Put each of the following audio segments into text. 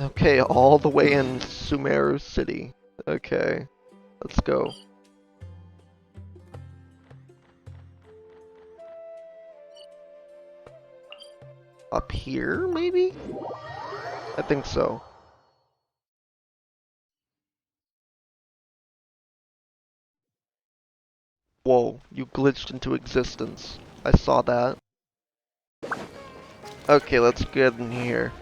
Okay, all the way in Sumeru City. Okay, let's go. Up here, maybe? I think so. Whoa, you glitched into existence. I saw that. Okay, let's get in here.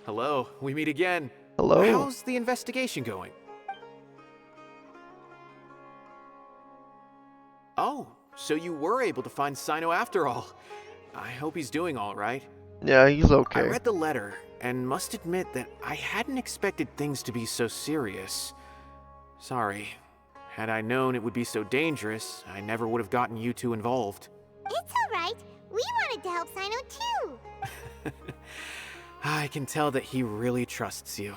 Hello, we meet again. Hello? How's the investigation going? Oh, so you were able to find Cyno after all. I hope he's doing all right. Yeah, he's I okay. read the letter and must admit that I hadn't expected things to be so serious. Sorry. Had I known it would be so dangerous, I never would have gotten you two involved. It's alright. We wanted to help Cyno too. I can tell that he really trusts you.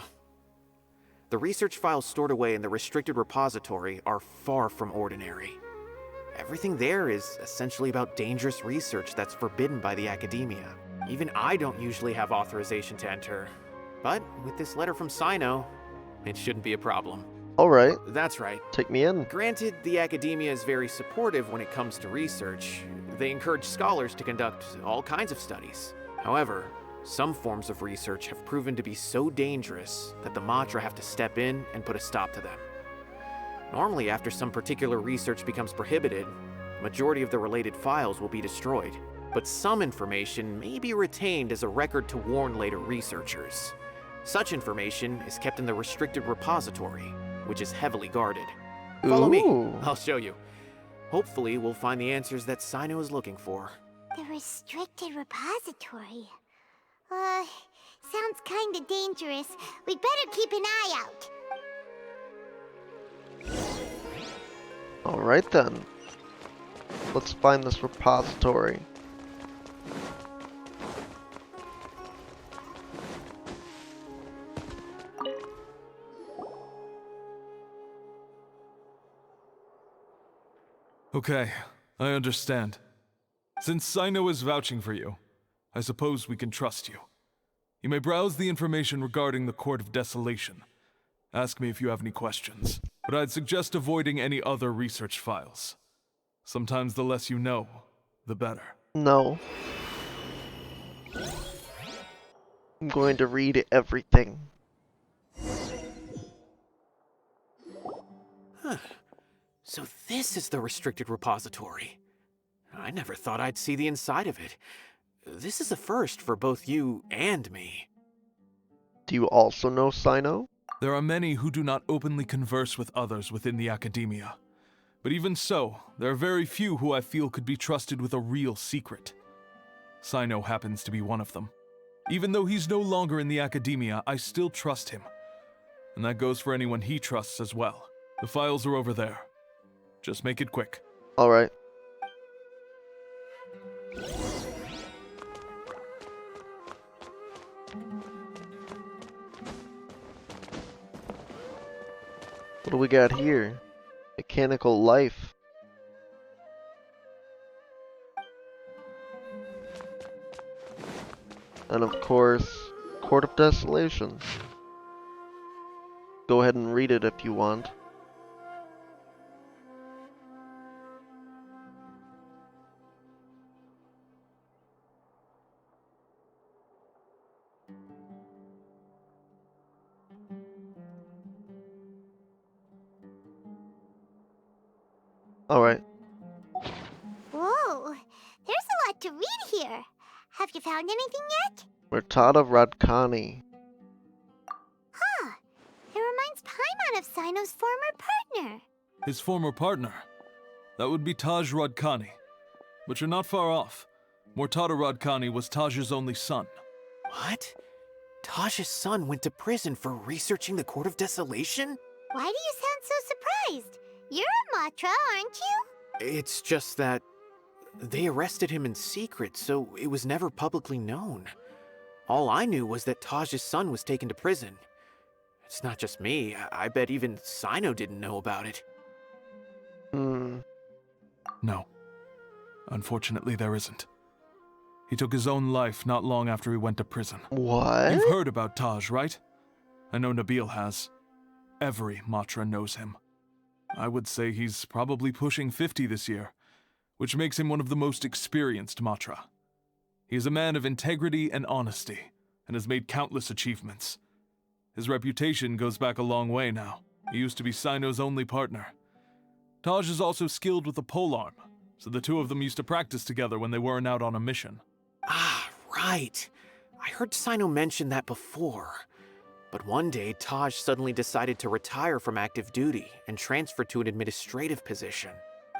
The research files stored away in the restricted repository are far from ordinary. Everything there is essentially about dangerous research that's forbidden by the academia. Even I don't usually have authorization to enter. But with this letter from Cyno, it shouldn't be a problem. Alright, That's right. take me in. Granted, the academia is very supportive when it comes to research. They encourage scholars to conduct all kinds of studies. However, some forms of research have proven to be so dangerous that the Matra have to step in and put a stop to them. Normally, after some particular research becomes prohibited, the majority of the related files will be destroyed. But some information may be retained as a record to warn later researchers. Such information is kept in the restricted repository, which is heavily guarded. Follow me, Ooh. I'll show you. Hopefully, we'll find the answers that Cyno is looking for. The restricted repository. Sounds kinda dangerous. We'd better keep an eye out. Alright then. Let's find this repository. Okay, I understand. Since Cyno is vouching for you, I suppose we can trust you. You may browse the information regarding the Court of Desolation. Ask me if you have any questions, but I'd suggest avoiding any other research files. Sometimes the less you know, the better. No. I'm going to read everything. So this is the restricted repository. I never thought I'd see the inside of it. This is a first for both you and me. Do you also know Cyno? There are many who do not openly converse with others within the academia. But even so, there are very few who I feel could be trusted with a real secret. Cyno happens to be one of them. Even though he's no longer in the academia, I still trust him. And that goes for anyone he trusts as well. The files are over there. Just make it quick. Alright. What do we got here? Mechanical life. And of course, Court of Desolation. Go ahead and read it if you want. Alright. Whoa, there's a lot to read here. Have you found anything yet? Murtada Radkani. Huh. It reminds Paimon of Cyno's former partner. His former partner. That would be Taj Radkani. But you're not far off. Murtada Radkani was Taj's only son. What? Taj's son went to prison for researching the Court of Desolation? Why do you sound so surprised? You're a Matra, aren't you? It's just that they arrested him in secret, so it was never publicly known. All I knew was that Taj's son was taken to prison. It's not just me. I bet even Cyno didn't know about it. Hmm. No. Unfortunately, there isn't. He took his own life not long after he went to prison. What? You've heard about Taj, right? I know Nabil has. Every Matra knows him. I would say he's probably pushing 50 this year, which makes him one of the most experienced Matra. He is a man of integrity and honesty, and has made countless achievements. His reputation goes back a long way now. He used to be Cyno's only partner. Taj is also skilled with the polearm, so the two of them used to practice together when they weren't out on a mission. Ah, right. I heard Cyno mention that before. But one day, Taj suddenly decided to retire from active duty and transfer to an administrative position.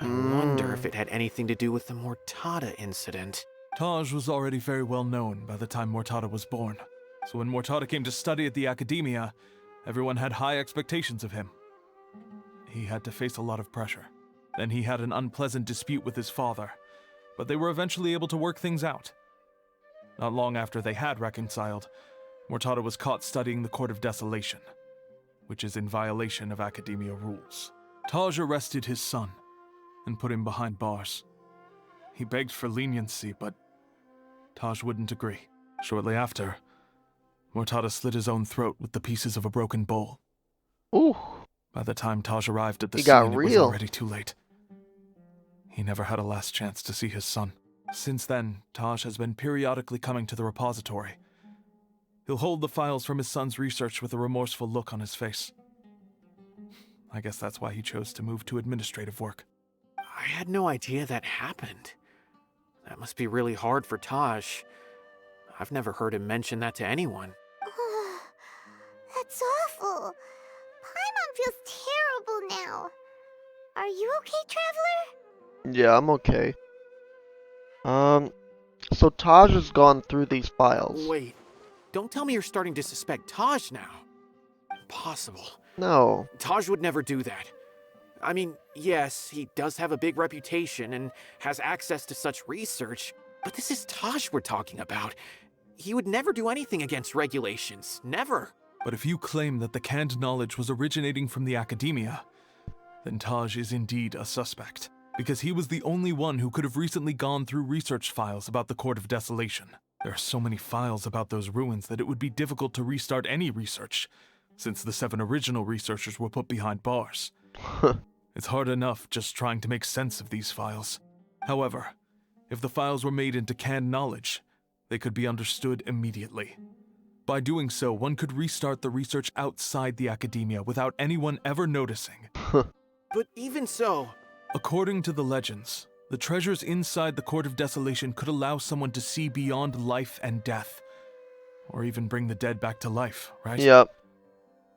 I wonder if it had anything to do with the Mortada incident. Taj was already very well known by the time Mortada was born, so when Mortada came to study at the Academia, everyone had high expectations of him. He had to face a lot of pressure. Then he had an unpleasant dispute with his father, but they were eventually able to work things out. Not long after they had reconciled, Mortada was caught studying the Court of Desolation, which is in violation of Academia rules. Taj arrested his son and put him behind bars. He begged for leniency, but Taj wouldn't agree. Shortly after, Mortada slit his own throat with the pieces of a broken bowl. Ooh. By the time Taj arrived at the He got scene, it was real. already too late. He never had a last chance to see his son. Since then, Taj has been periodically coming to the repository. He'll hold the files from his son's research with a remorseful look on his face. I guess that's why he chose to move to administrative work. I had no idea that happened. That must be really hard for Taj. I've never heard him mention that to anyone. That's awful. Paimon feels terrible now. Are you okay, Traveler? Yeah, I'm okay. So Taj has gone through these files. Wait, don't tell me you're starting to suspect Taj now. Impossible. No. Taj would never do that. I mean, yes, he does have a big reputation and has access to such research, but this is Taj we're talking about. He would never do anything against regulations. Never. But if you claim that the canned knowledge was originating from the Academia, then Taj is indeed a suspect, because he was the only one who could have recently gone through research files about the Court of Desolation. There are so many files about those ruins that it would be difficult to restart any research, since the 7 original researchers were put behind bars. It's hard enough just trying to make sense of these files. However, if the files were made into canned knowledge, they could be understood immediately. By doing so, one could restart the research outside the Academia without anyone ever noticing. But even so... According to the legends, the treasures inside the Court of Desolation could allow someone to see beyond life and death. Or even bring the dead back to life, right? Yep,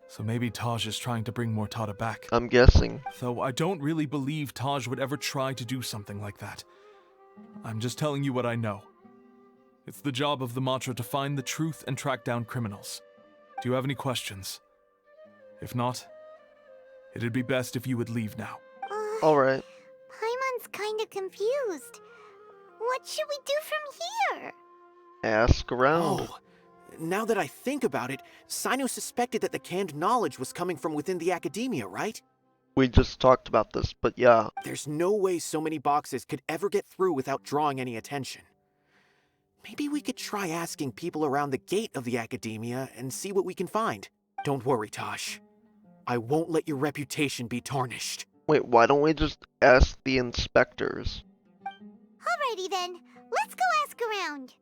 So maybe Taj is trying to bring Mortada back. I'm guessing. Though I don't really believe Taj would ever try to do something like that. I'm just telling you what I know. It's the job of the Matra to find the truth and track down criminals. Do you have any questions? If not, it'd be best if you would leave now. Alright. Paimon's kinda confused. What should we do from here? Ask around. Oh, now that I think about it, Cyno suspected that the canned knowledge was coming from within the Academia, right? We just talked about this, but yeah. There's no way so many boxes could ever get through without drawing any attention. Maybe we could try asking people around the gate of the Academia and see what we can find. Don't worry, Tosh. I won't let your reputation be tarnished. Wait, why don't we just ask the inspectors? Alrighty then, let's go ask around.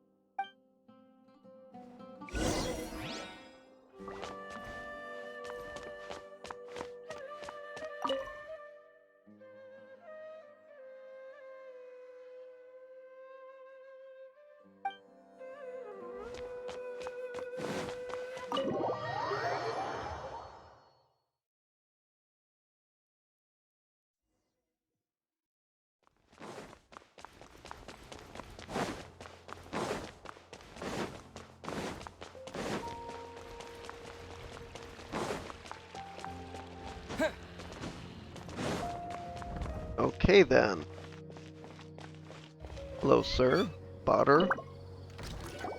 Okay then. Hello, sir. Butter.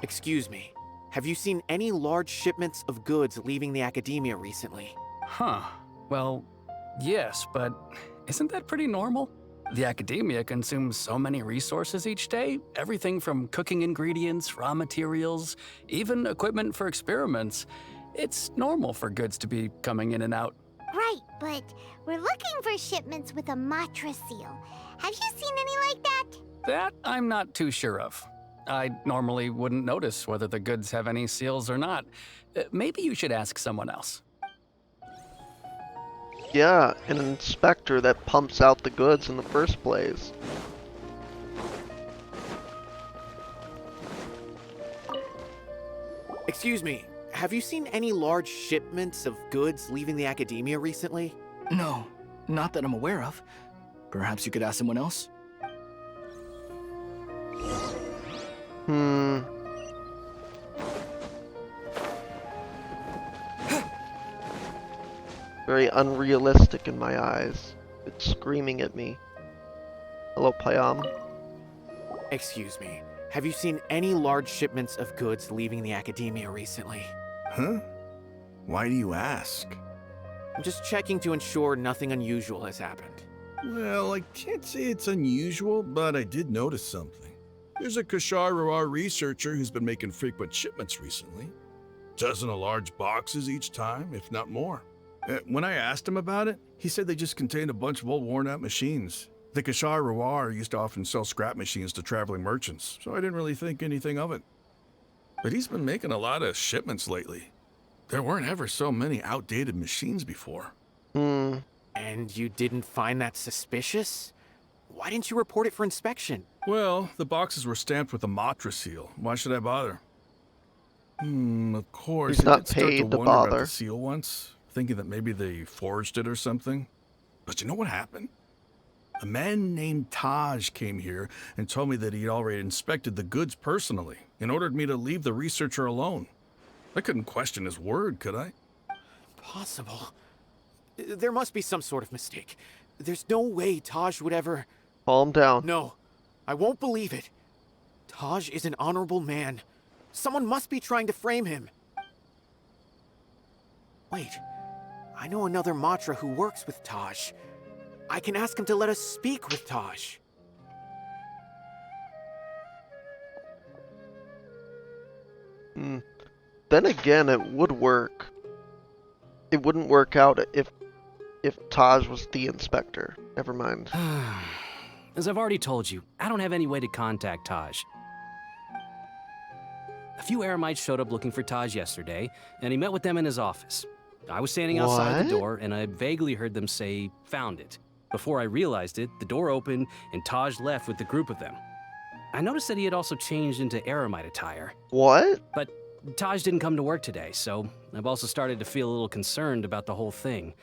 Excuse me. Have you seen any large shipments of goods leaving the Academia recently? Huh. Well, yes, but isn't that pretty normal? The academia consumes so many resources each day, everything from cooking ingredients, raw materials, even equipment for experiments. It's normal for goods to be coming in and out. Right, but we're looking for shipments with a Matra seal. Have you seen any like that? That I'm not too sure of. I normally wouldn't notice whether the goods have any seals or not. Maybe you should ask someone else. Yeah, an inspector that pumps out the goods in the first place. Excuse me, have you seen any large shipments of goods leaving the academia recently? No, not that I'm aware of. Perhaps you could ask someone else? Very unrealistic in my eyes. It's screaming at me. Hello, Payam. Excuse me, have you seen any large shipments of goods leaving the academia recently? Huh? Why do you ask? I'm just checking to ensure nothing unusual has happened. Well, I can't say it's unusual, but I did notice something. There's a Kashar researcher who's been making frequent shipments recently. Dozen of large boxes each time, if not more. When I asked him about it, he said they just contained a bunch of old worn-out machines. The Kashar used to often sell scrap machines to traveling merchants, so I didn't really think anything of it. But he's been making a lot of shipments lately. There weren't ever so many outdated machines before. Hmm. And you didn't find that suspicious? Why didn't you report it for inspection? Well, the boxes were stamped with a Matra seal. Why should I bother? Of course, He's I not did start to paid to wonder about bother. the seal once, thinking that maybe they forged it or something. But you know what happened? A man named Taj came here and told me that he'd already inspected the goods personally and ordered me to leave the researcher alone. I couldn't question his word, could I? Possible. There must be some sort of mistake. There's no way Taj would ever... Calm down. No, I won't believe it. Taj is an honorable man. Someone must be trying to frame him. Wait, I know another Matra who works with Taj. I can ask him to let us speak with Taj. Then again, it would work. It wouldn't work out if Taj was the inspector. Never mind. As I've already told you, I don't have any way to contact Taj. A few Eremites showed up looking for Taj yesterday, and he met with them in his office. I was standing outside the What? door, and I vaguely heard them say, "Found it." Before I realized it, the door opened, and Taj left with the group of them. I noticed that he had also changed into Eremite attire. What? But Taj didn't come to work today, so I've also started to feel a little concerned about the whole thing.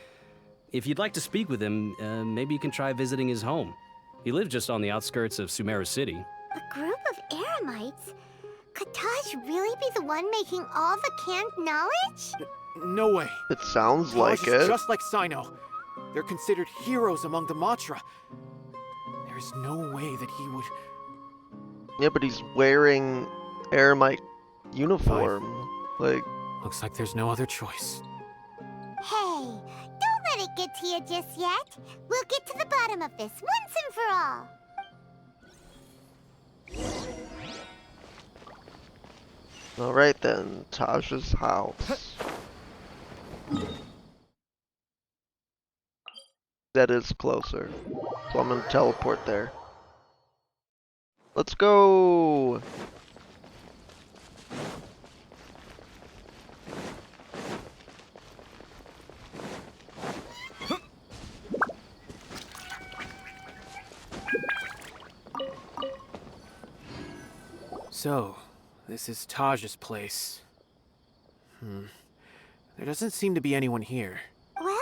If you'd like to speak with him, maybe you can try visiting his home. He lives just on the outskirts of Sumeru City. A group of Eremites? Could Taj really be the one making all the canned knowledge? No way. It sounds Taj like is it. just like Cyno. They're considered heroes among the Matra. There's no way that he would... Yeah, but he's wearing Eremite uniform. Like, Looks like there's no other choice. Hey, don't let it get to you just yet. We'll get to the bottom of this once and for all. alright then, Taj's house. That is closer. So I'm gonna teleport there. Let's go! So, this is Taj's place. There doesn't seem to be anyone here. Well,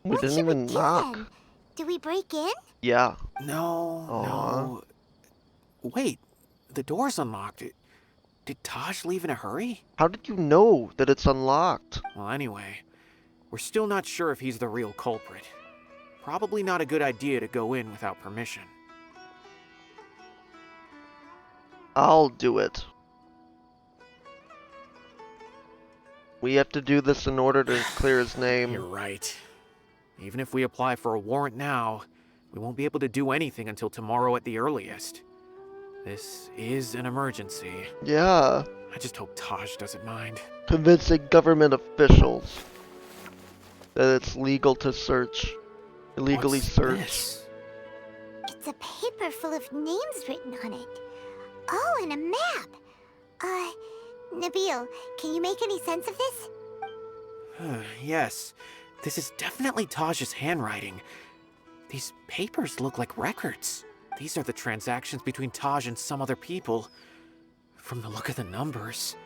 We what didn't should even we do knock. then? Do we break in? Yeah. No, no. Wait, the door's unlocked. Did Taj leave in a hurry? How did you know that it's unlocked? Well, anyway, we're still not sure if he's the real culprit. Probably not a good idea to go in without permission. I'll do it. We have to do this in order to clear his name. You're right. Even if we apply for a warrant now, We won't be able to do anything until tomorrow at the earliest. This is an emergency. Yeah. I just hope Taj doesn't mind. Convincing government officials that it's legal to search. Illegally What's search. this? It's a paper full of names written on it. Oh, and a map. Nabil, can you make any sense of this? Yes, this is definitely Taj's handwriting. These papers look like records. These are the transactions between Taj and some other people. From the look of the numbers,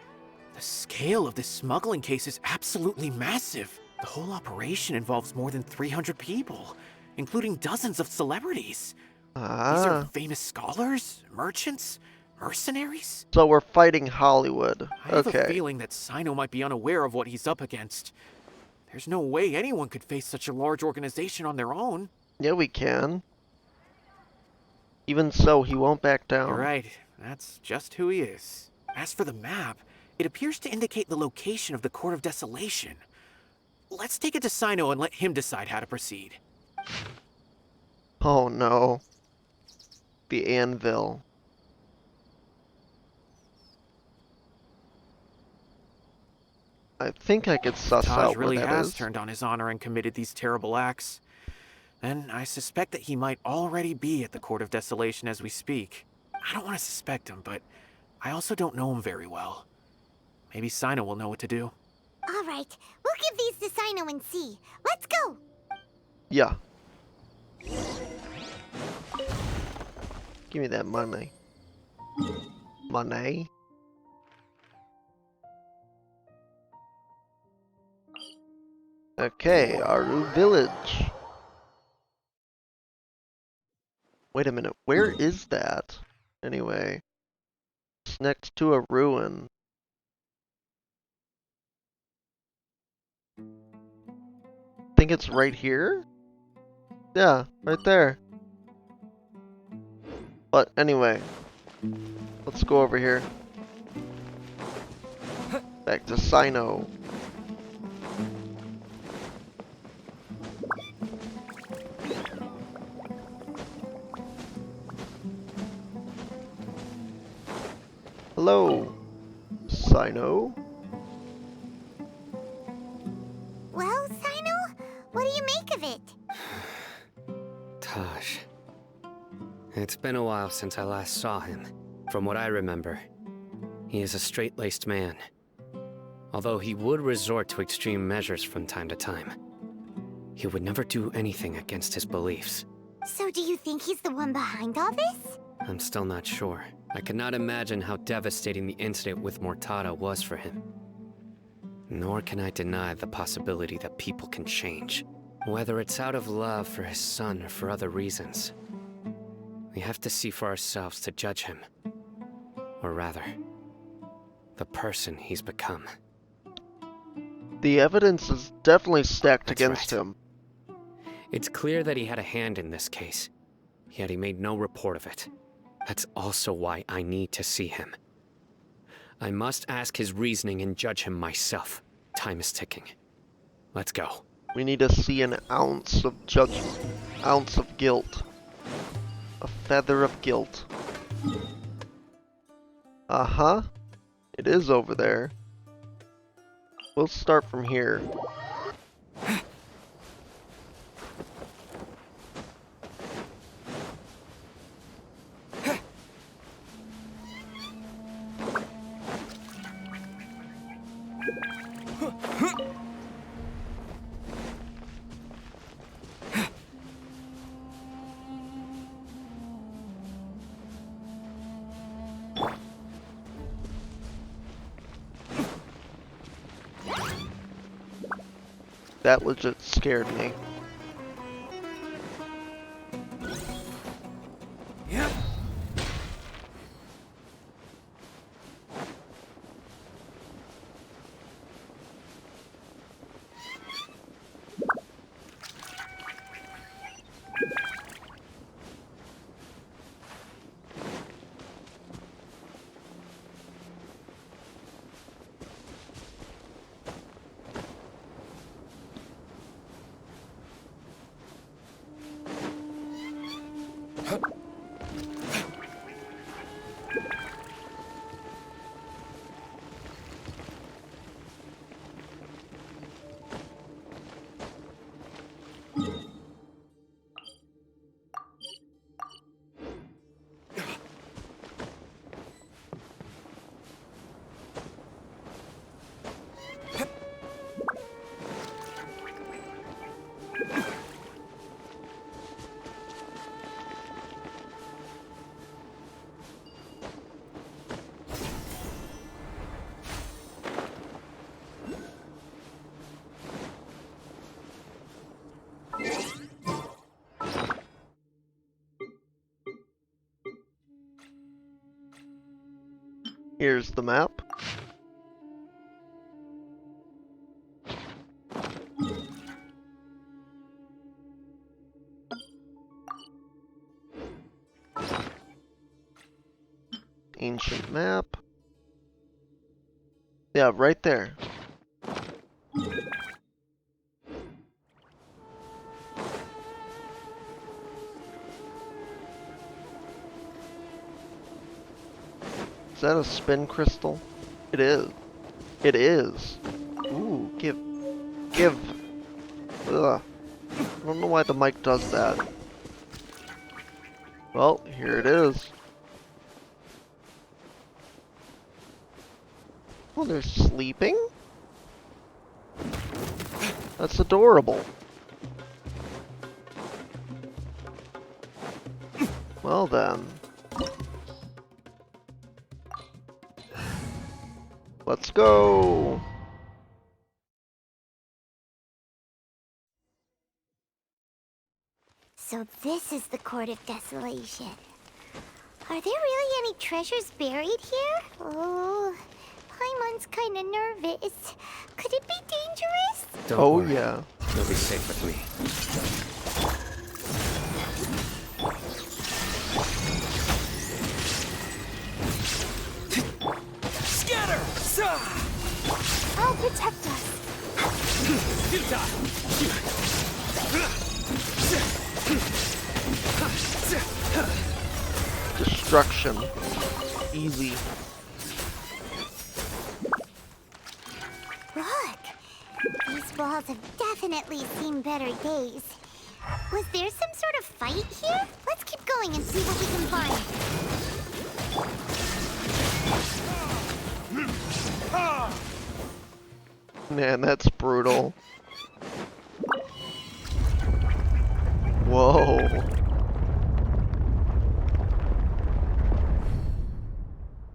the scale of this smuggling case is absolutely massive. The whole operation involves more than 300 people, including dozens of celebrities. These are famous scholars, merchants, mercenaries. So we're fighting Hollywood. I have a Okay. feeling that Cyno might be unaware of what he's up against. There's no way anyone could face such a large organization on their own. Yeah, we can. Even so, he won't back down. You're right. That's just who he is. As for the map, it appears to indicate the location of the Court of Desolation. Let's take it to Cyno and let him decide how to proceed. Oh no. The anvil. I think I could suss Taj out really where that has is. turned on his honor and committed these terrible acts. Then I suspect that he might already be at the Court of Desolation as we speak. I don't want to suspect him, but I also don't know him very well. Maybe Cyno will know what to do. All right, we'll give these to Cyno and see. Let's go. Yeah. Give me that money. Money? Okay, Aru Village. Wait a minute, where is that? Anyway. It's next to a ruin. Think it's right here? Yeah, right there. But anyway, let's go over here. Back to Cyno. Hello, Cyno. Well, Cyno, what do you make of it? Taj. It's been a while since I last saw him. From what I remember, he is a straight-laced man. Although he would resort to extreme measures from time to time, he would never do anything against his beliefs. So do you think he's the one behind all this? I'm still not sure. I cannot imagine how devastating the incident with Mortada was for him. Nor can I deny the possibility that people can change. Whether it's out of love for his son or for other reasons. We have to see for ourselves to judge him. Or rather, the person he's become. The evidence is definitely stacked That's against right. him. It's clear that he had a hand in this case, yet he made no report of it. That's also why I need to see him. I must ask his reasoning and judge him myself. Time is ticking. Let's go. We need to see an ounce of judgment, ounce of guilt, a feather of guilt. Uh-huh. It is over there. We'll start from here. That legit scared me. Here's the map. Ancient map. Yeah, right there. Is that a spin crystal? It is. It is. Ooh, give. Ugh. I don't know why the mic does that. Well, here it is. Oh, they're sleeping? That's adorable. Well then. Let's go! So this is the Court of Desolation. Are there really any treasures buried here? Oh, Paimon's kinda nervous. Could it be dangerous? Don't Oh worry. yeah. You'll be safe with me. I'll protect us. Destruction. Easy. Look! These walls have definitely seen better days. Was there some sort of fight here? Let's keep going and see what we can find. Man, that's brutal. Whoa.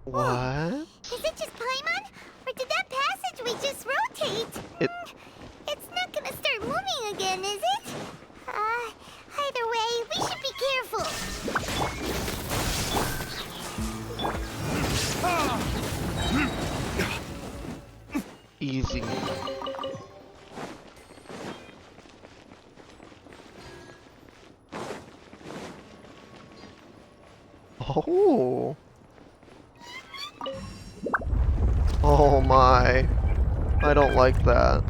What? Is it just Paimon? Or did that passageway just rotate? It's not gonna start moving again, is it? Either way, we should be careful. Easy. Oh. Oh my. I don't like that.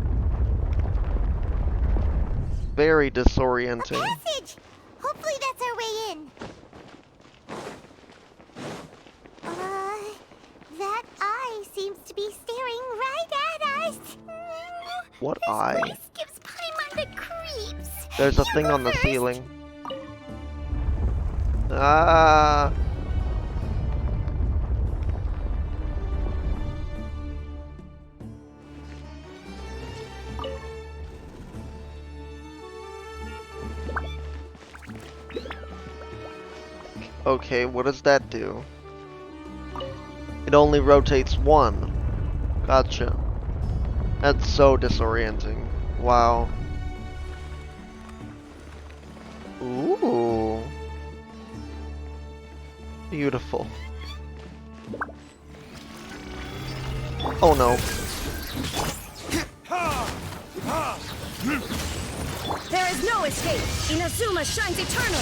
Very disorienting. Passage! Hopefully that's our way in. That eye seems to be staring right at us. What This eye? place gives Paimon the creeps. There's a You thing go on the first. ceiling. Ah. Okay, what does that do? It only rotates one. Gotcha. That's so disorienting. Wow. Ooh. Beautiful. Oh no. There is no escape. Inazuma shines eternal.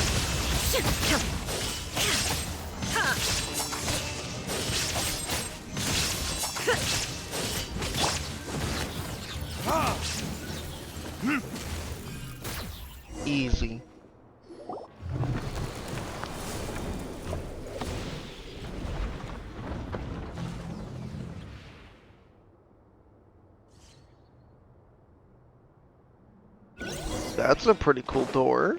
Easy. That's a pretty cool door.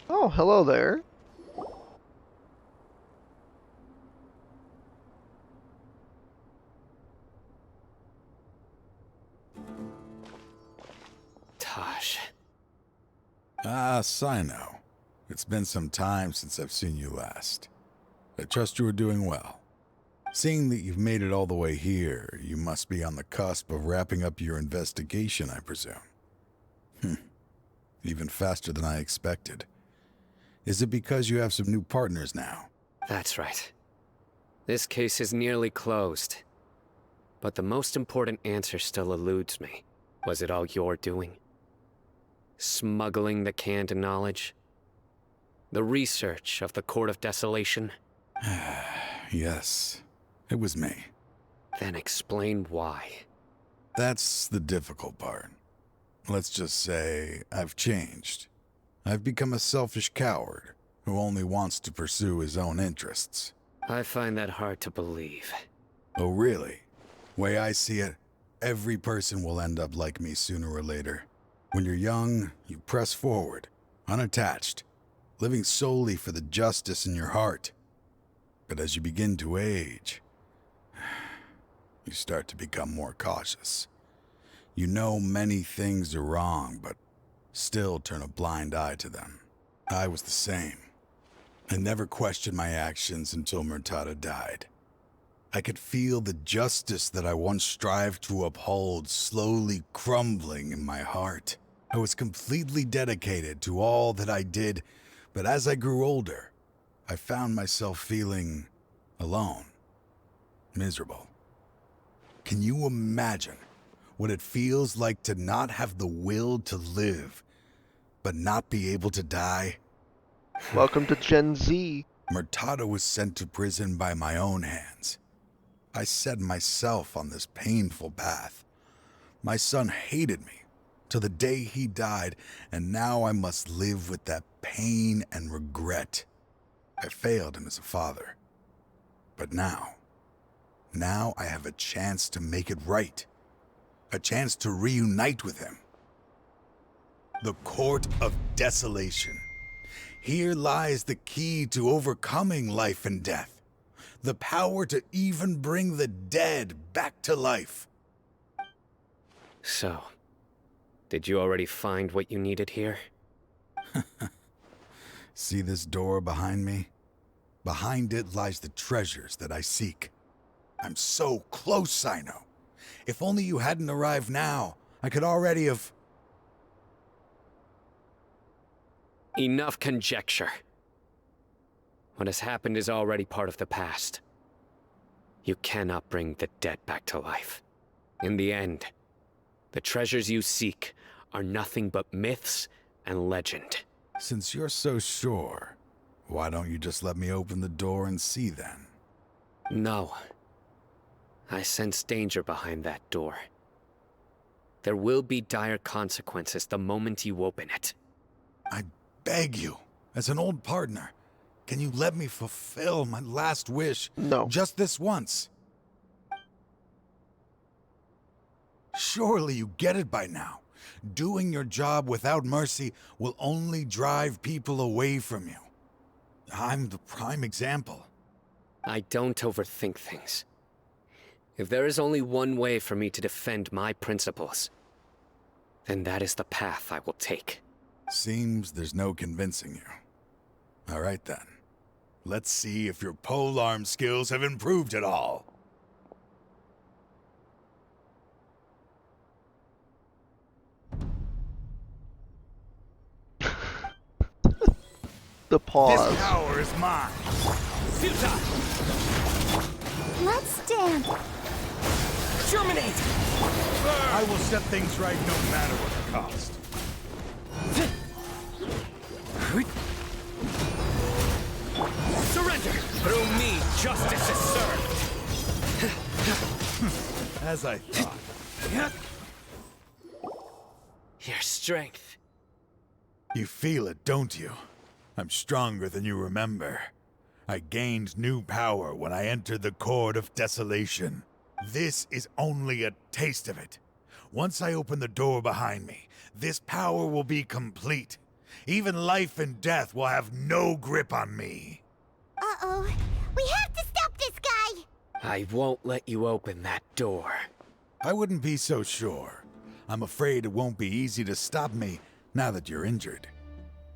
Oh, hello there. Taj. Ah, Cyno. It's been some time since I've seen you last. I trust you are doing well. Seeing that you've made it all the way here, you must be on the cusp of wrapping up your investigation, I presume. Even faster than I expected. Is it because you have some new partners now? That's right. This case is nearly closed. But the most important answer still eludes me. Was it all your doing? Smuggling the canned knowledge? The research of the Court of Desolation? Yes, it was me. Then explain why. That's the difficult part. Let's just say I've changed. I've become a selfish coward who only wants to pursue his own interests. I find that hard to believe. Oh, really? Way I see it, every person will end up like me sooner or later. When you're young, you press forward, unattached, living solely for the justice in your heart. But as you begin to age, you start to become more cautious. You know many things are wrong, but still turn a blind eye to them. I was the same. I never questioned my actions until Murtada died. I could feel the justice that I once strived to uphold slowly crumbling in my heart. I was completely dedicated to all that I did, but as I grew older, I found myself feeling alone, miserable. Can you imagine what it feels like to not have the will to live, but not be able to die? Welcome to Gen Z. Murtada was sent to prison by my own hands. I set myself on this painful path. My son hated me till the day he died, and now I must live with that pain and regret. I failed him as a father. But now I have a chance to make it right. A chance to reunite with him. The Court of Desolation. Here lies the key to overcoming life and death. The power to even bring the dead back to life. So, did you already find what you needed here? See this door behind me? Behind it lies the treasures that I seek. I'm so close, Cyno. If only you hadn't arrived now, I could already have... Enough conjecture. What has happened is already part of the past. You cannot bring the dead back to life. In the end, the treasures you seek are nothing but myths and legend. Since you're so sure, why don't you just let me open the door and see then? No. I sense danger behind that door. There will be dire consequences the moment you open it. I beg you, as an old partner, can you let me fulfill my last wish? No. Just this once? Surely you get it by now. Doing your job without mercy will only drive people away from you. I'm the prime example. I don't overthink things. If there is only one way for me to defend my principles, then that is the path I will take. Seems there's no convincing you. All right then. Let's see if your polearm skills have improved at all. The pause. This power is mine. Let's dance. Germinate! I will set things right no matter what the cost. Surrender! Through me, justice is served! As I thought. Your strength. You feel it, don't you? I'm stronger than you remember. I gained new power when I entered the Court of Desolation. This is only a taste of it. Once I open the door behind me, this power will be complete. Even life and death will have no grip on me. Uh-oh. We have to stop this guy! I won't let you open that door. I wouldn't be so sure. I'm afraid it won't be easy to stop me now that you're injured.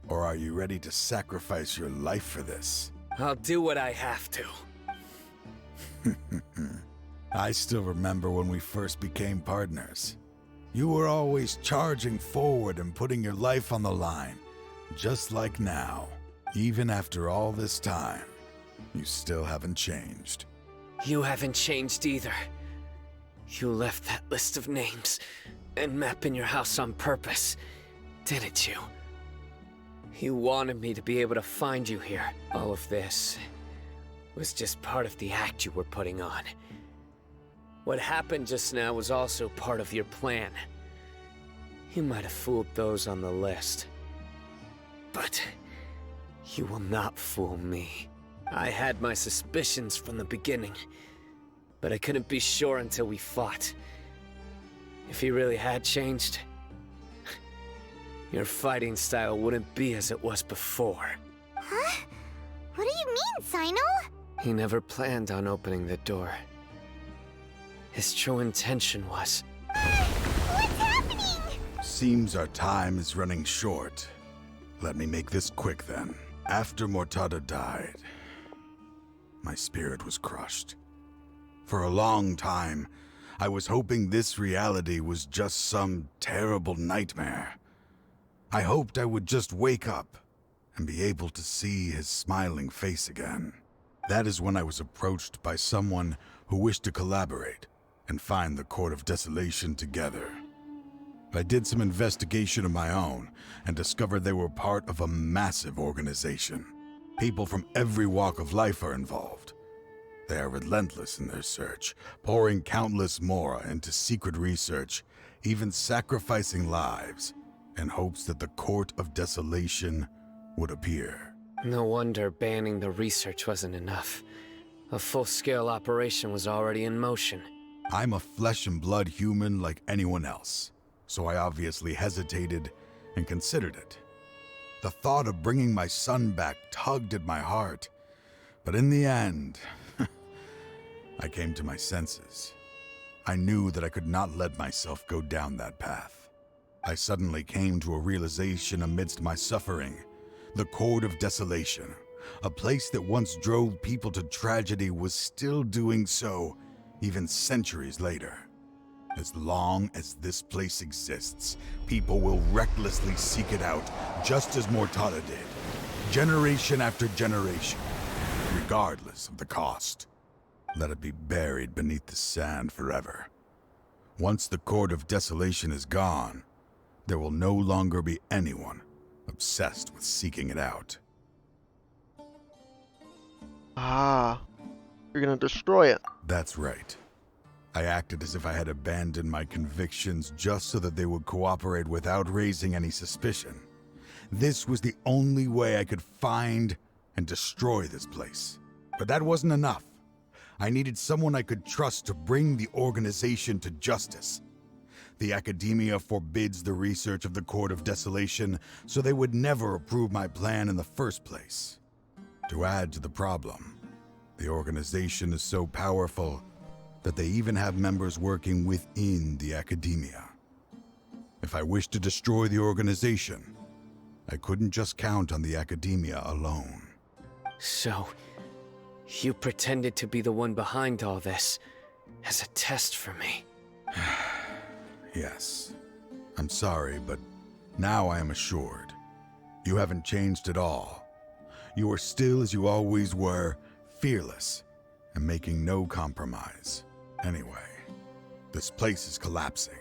Or are you ready to sacrifice your life for this? I'll do what I have to. I still remember when we first became partners. You were always charging forward and putting your life on the line, just like now. Even after all this time, you still haven't changed. You haven't changed either. You left that list of names and map in your house on purpose, didn't you? You wanted me to be able to find you here. All of this was just part of the act you were putting on. What happened just now was also part of your plan. You might have fooled those on the list, but you will not fool me. I had my suspicions from the beginning, but I couldn't be sure until we fought. If he really had changed, your fighting style wouldn't be as it was before. Huh? What do you mean, Cyno? He never planned on opening the door. His true intention was... What's happening? Seems our time is running short. Let me make this quick then. After Mortada died, my spirit was crushed. For a long time, I was hoping this reality was just some terrible nightmare. I hoped I would just wake up and be able to see his smiling face again. That is when I was approached by someone who wished to collaborate and find the Court of Desolation together. I did some investigation of my own and discovered they were part of a massive organization. People from every walk of life are involved. They are relentless in their search, pouring countless mora into secret research, even sacrificing lives in hopes that the Court of Desolation would appear. No wonder banning the research wasn't enough. A full-scale operation was already in motion. I'm a flesh and blood human like anyone else, so I obviously hesitated and considered it. The thought of bringing my son back tugged at my heart, but in the end, I came to my senses. I knew that I could not let myself go down that path. I suddenly came to a realization amidst my suffering. The Court of Desolation, a place that once drove people to tragedy, was still doing so even centuries later. As long as this place exists, people will recklessly seek it out, just as Mortada did, generation after generation, regardless of the cost. Let it be buried beneath the sand forever. Once the Court of Desolation is gone, there will no longer be anyone obsessed with seeking it out. Ah, you're gonna destroy it. That's right. I acted as if I had abandoned my convictions just so that they would cooperate without raising any suspicion. This was the only way I could find and destroy this place. But that wasn't enough. I needed someone I could trust to bring the organization to justice. The Academia forbids the research of the Court of Desolation, so they would never approve my plan in the first place. To add to the problem, the organization is so powerful that they even have members working within the Academia. If I wished to destroy the organization, I couldn't just count on the Academia alone. So, you pretended to be the one behind all this, as a test for me. Yes. I'm sorry, but now I am assured. You haven't changed at all. You are still as you always were, fearless, and making no compromise. Anyway, this place is collapsing.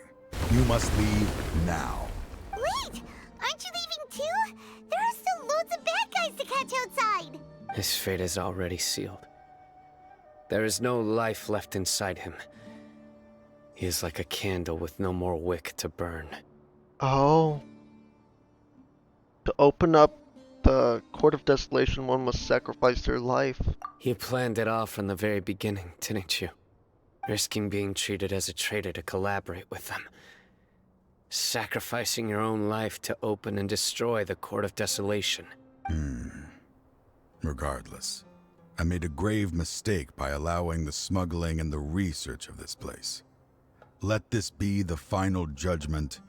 You must leave now. Wait! Aren't you leaving too? There are still loads of bad guys to catch outside! His fate is already sealed. There is no life left inside him. He is like a candle with no more wick to burn. Oh. To open up the Court of Desolation, one must sacrifice their life. You planned it all from the very beginning, didn't you? Risking being treated as a traitor to collaborate with them. Sacrificing your own life to open and destroy the Court of Desolation. Regardless, I made a grave mistake by allowing the smuggling and the research of this place. Let this be the final judgment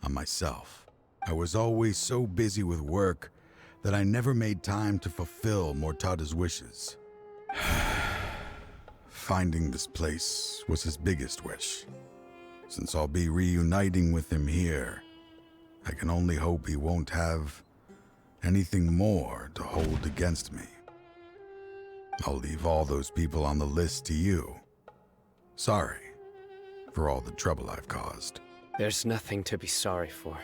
on myself. I was always so busy with work that I never made time to fulfill Mortada's wishes. Finding this place was his biggest wish. Since I'll be reuniting with him here, I can only hope he won't have anything more to hold against me. I'll leave all those people on the list to you. Sorry for all the trouble I've caused. There's nothing to be sorry for.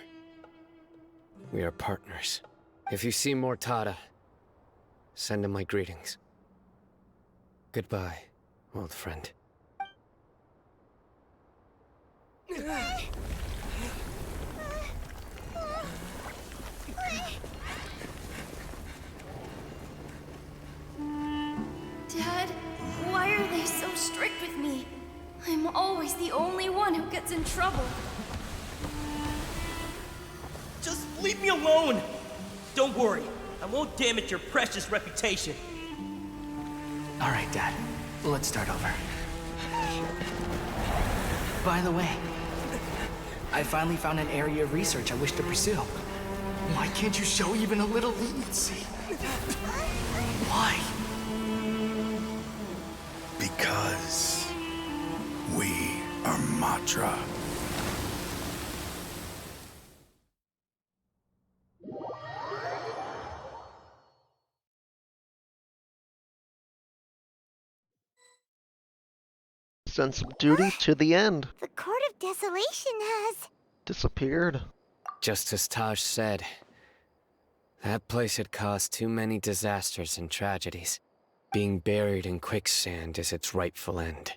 We are partners. If you see Mortada, send him my greetings. Goodbye, old friend. Dad, why are they so strict with me? I'm always the only one who gets in trouble. Just leave me alone! Don't worry, I won't damage your precious reputation. All right, Dad. Let's start over. By the way, I finally found an area of research I wish to pursue. Why can't you show even a little leniency? Why? Because we are Matra. Sense of duty to the end. The Court of Desolation has Disappeared. Just as Taj said, that place had caused too many disasters and tragedies. Being buried in quicksand is its rightful end.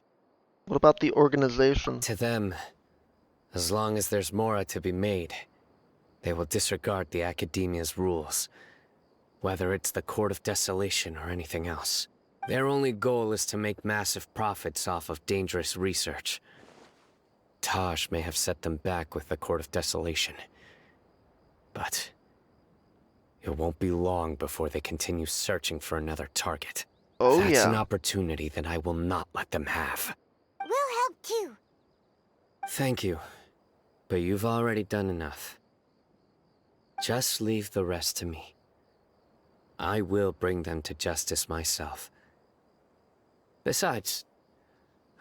What about the organization? To them, as long as there's Mora to be made, they will disregard the Academia's rules, whether it's the Court of Desolation or anything else. Their only goal is to make massive profits off of dangerous research. Taj may have set them back with the Court of Desolation, but it won't be long before they continue searching for another target. Oh, That's an yeah. opportunity that I will not let them have. We'll help too. Thank you, but you've already done enough. Just leave the rest to me. I will bring them to justice myself. Besides,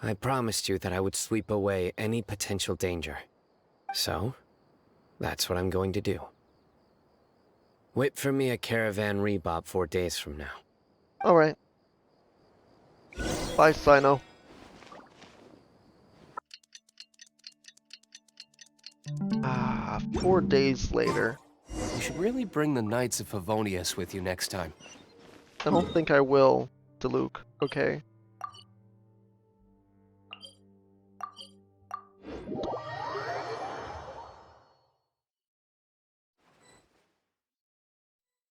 I promised you that I would sweep away any potential danger. So, that's what I'm going to do. Wait for me at Caravan Rebop 4 days from now. Alright. Bye, Cyno. 4 days later. You should really bring the Knights of Favonius with you next time. I don't think I will, Diluc, okay?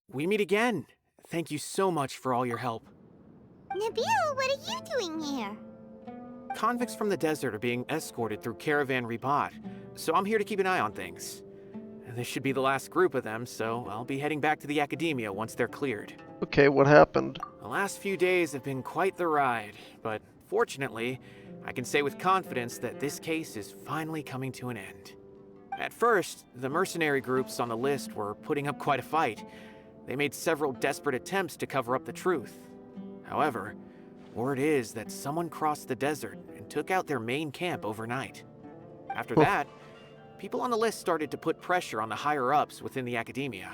We meet again. Thank you so much for all your help. Nabil, what are you doing here? Convicts from the desert are being escorted through Caravan Rebot, so I'm here to keep an eye on things. This should be the last group of them, so I'll be heading back to the Academia once they're cleared. Okay, what happened? The last few days have been quite the ride, but fortunately, I can say with confidence that this case is finally coming to an end. At first, the mercenary groups on the list were putting up quite a fight. They made several desperate attempts to cover up the truth. However, word is that someone crossed the desert and took out their main camp overnight. After that, people on the list started to put pressure on the higher-ups within the Academia.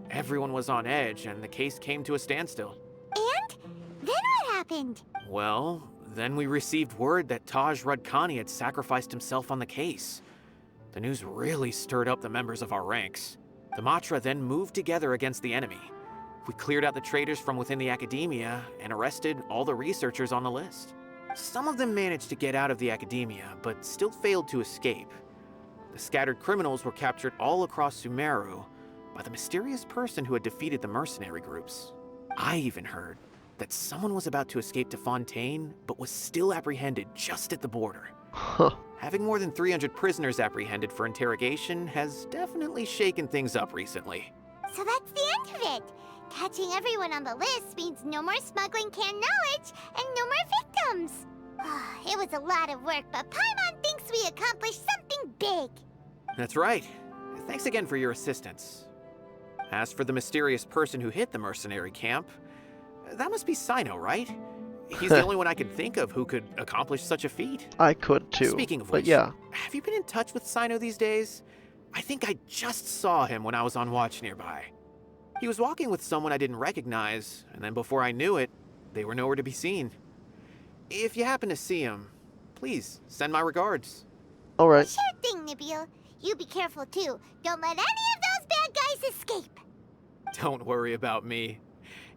Everyone was on edge, and the case came to a standstill. And? Then what happened? Well, then we received word that Taj Rudkani had sacrificed himself on the case. The news really stirred up the members of our ranks. The Matra then moved together against the enemy. We cleared out the traitors from within the Academia and arrested all the researchers on the list. Some of them managed to get out of the Academia, but still failed to escape. The scattered criminals were captured all across Sumeru by the mysterious person who had defeated the mercenary groups. I even heard that someone was about to escape to Fontaine, but was still apprehended just at the border. Huh. Having more than 300 prisoners apprehended for interrogation has definitely shaken things up recently. So that's the end of it. Catching everyone on the list means no more smuggling canned knowledge and no more victims. It was a lot of work, but Paimon thinks we accomplished something big. That's right. Thanks again for your assistance. As for the mysterious person who hit the mercenary camp, that must be Cyno, right? He's the only one I could think of who could accomplish such a feat. I could too. Speaking of but which, yeah. have you been in touch with Cyno these days? I think I just saw him when I was on watch nearby. He was walking with someone I didn't recognize, and then before I knew it, they were nowhere to be seen. If you happen to see him, please send my regards. Alright. Sure thing, Nibio. You be careful too. Don't let any of those bad guys escape. Don't worry about me.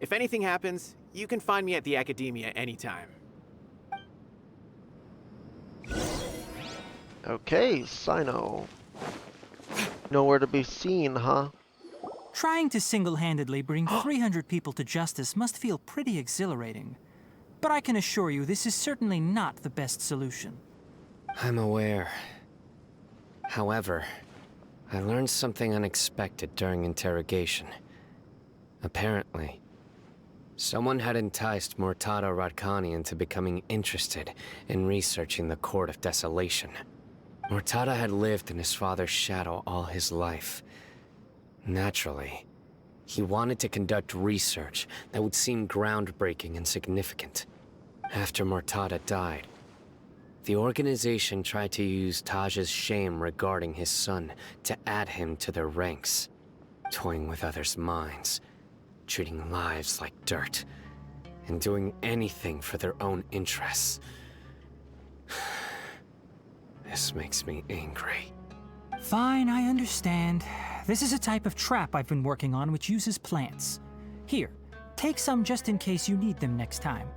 If anything happens, you can find me at the Academia anytime. Okay, Cyno. Nowhere to be seen, huh? Trying to single-handedly bring 300 people to justice must feel pretty exhilarating. But I can assure you this is certainly not the best solution. I'm aware. However, I learned something unexpected during interrogation. Apparently, someone had enticed Murtada Radkani into becoming interested in researching the Court of Desolation. Murtada had lived in his father's shadow all his life. Naturally, he wanted to conduct research that would seem groundbreaking and significant. After Murtada died, the organization tried to use Taj's shame regarding his son to add him to their ranks, toying with others' minds, treating lives like dirt, and doing anything for their own interests. This makes me angry. Fine, I understand. This is a type of trap I've been working on which uses plants. Here, take some just in case you need them next time.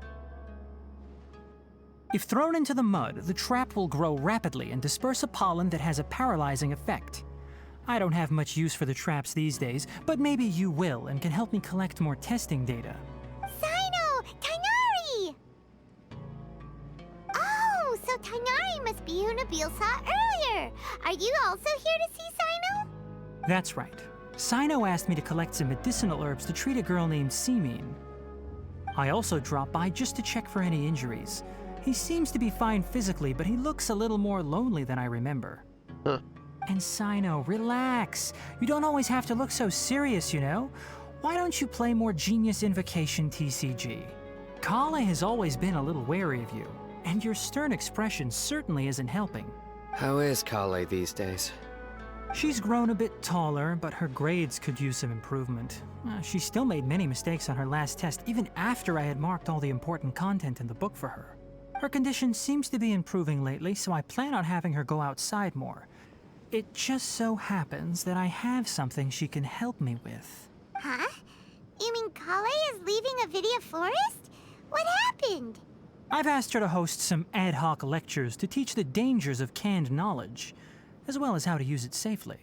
If thrown into the mud, the trap will grow rapidly and disperse a pollen that has a paralyzing effect. I don't have much use for the traps these days, but maybe you will and can help me collect more testing data. Cyno! Tighnari! Oh, so Tighnari must be who Nabil saw earlier. Are you also here to see Cyno? That's right. Cyno asked me to collect some medicinal herbs to treat a girl named Seemine. I also dropped by just to check for any injuries. He seems to be fine physically, but he looks a little more lonely than I remember. Huh. And Cyno, relax. You don't always have to look so serious, you know? Why don't you play more Genius Invocation TCG? Collei has always been a little wary of you, and your stern expression certainly isn't helping. How is Collei these days? She's grown a bit taller, but her grades could use some improvement. She still made many mistakes on her last test, even after I had marked all the important content in the book for her. Her condition seems to be improving lately, so I plan on having her go outside more. It just so happens that I have something she can help me with. Huh? You mean Collei is leaving Avidia Forest? What happened? I've asked her to host some ad hoc lectures to teach the dangers of canned knowledge, as well as how to use it safely.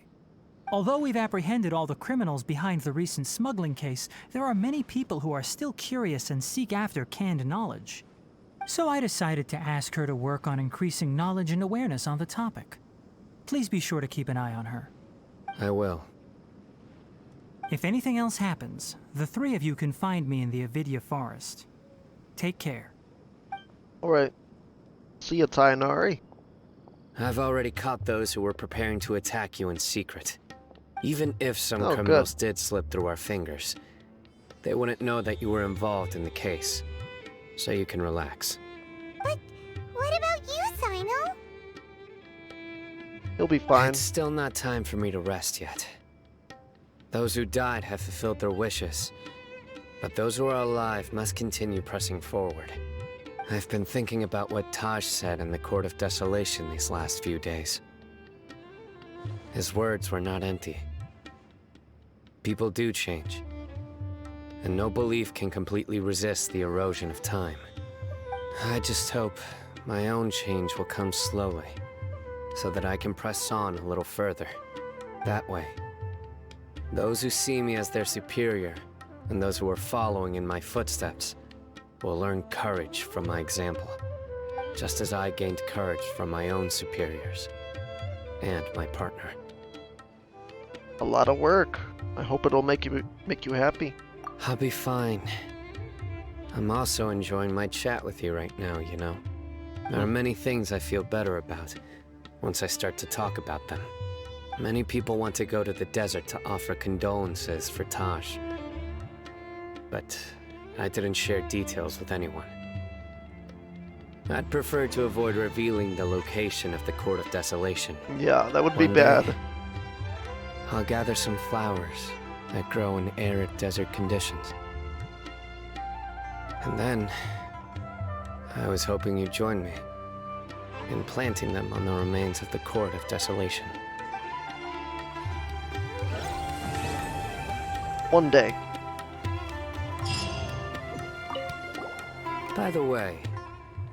Although we've apprehended all the criminals behind the recent smuggling case, there are many people who are still curious and seek after canned knowledge. So I decided to ask her to work on increasing knowledge and awareness on the topic. Please be sure to keep an eye on her. I will. If anything else happens, the three of you can find me in the Avidia Forest. Take care. Alright. See ya, Tighnari. I've already caught those who were preparing to attack you in secret. Even if some Oh, criminals good. did slip through our fingers, they wouldn't know that you were involved in the case. So you can relax. But what about you, Cyno? He'll be fine. It's still not time for me to rest yet. Those who died have fulfilled their wishes, but those who are alive must continue pressing forward. I've been thinking about what Taj said in the Court of Desolation these last few days. His words were not empty. People do change, and no belief can completely resist the erosion of time. I just hope my own change will come slowly, so that I can press on a little further. That way, those who see me as their superior, and those who are following in my footsteps, will learn courage from my example, just as I gained courage from my own superiors, and my partner. A lot of work. I hope it'll make you happy. I'll be fine. I'm also enjoying my chat with you right now, you know. There are many things I feel better about once I start to talk about them. Many people want to go to the desert to offer condolences for Taj. But I didn't share details with anyone. I'd prefer to avoid revealing the location of the Court of Desolation. Yeah, that would be One bad. day, I'll gather some flowers that grow in arid desert conditions. And then, I was hoping you'd join me in planting them on the remains of the Court of Desolation. One day. By the way,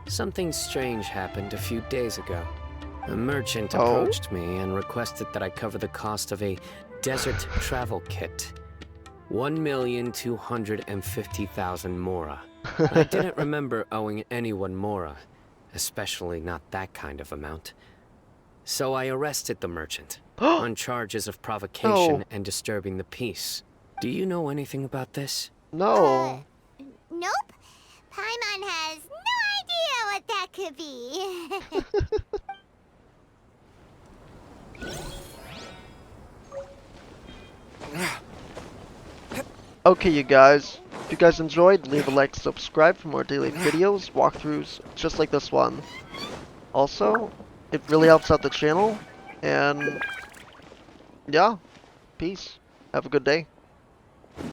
something strange happened a few days ago. A merchant Oh? approached me and requested that I cover the cost of a desert travel kit. 1,250,000 mora. I didn't remember owing anyone mora, especially not that kind of amount. So I arrested the merchant on charges of provocation No. and disturbing the peace. Do you know anything about this? No. Nope. Paimon has no idea what that could be. Okay, you guys. If you guys enjoyed, leave a like, subscribe for more daily videos, walkthroughs, just like this one. Also, it really helps out the channel, and yeah, peace. Have a good day.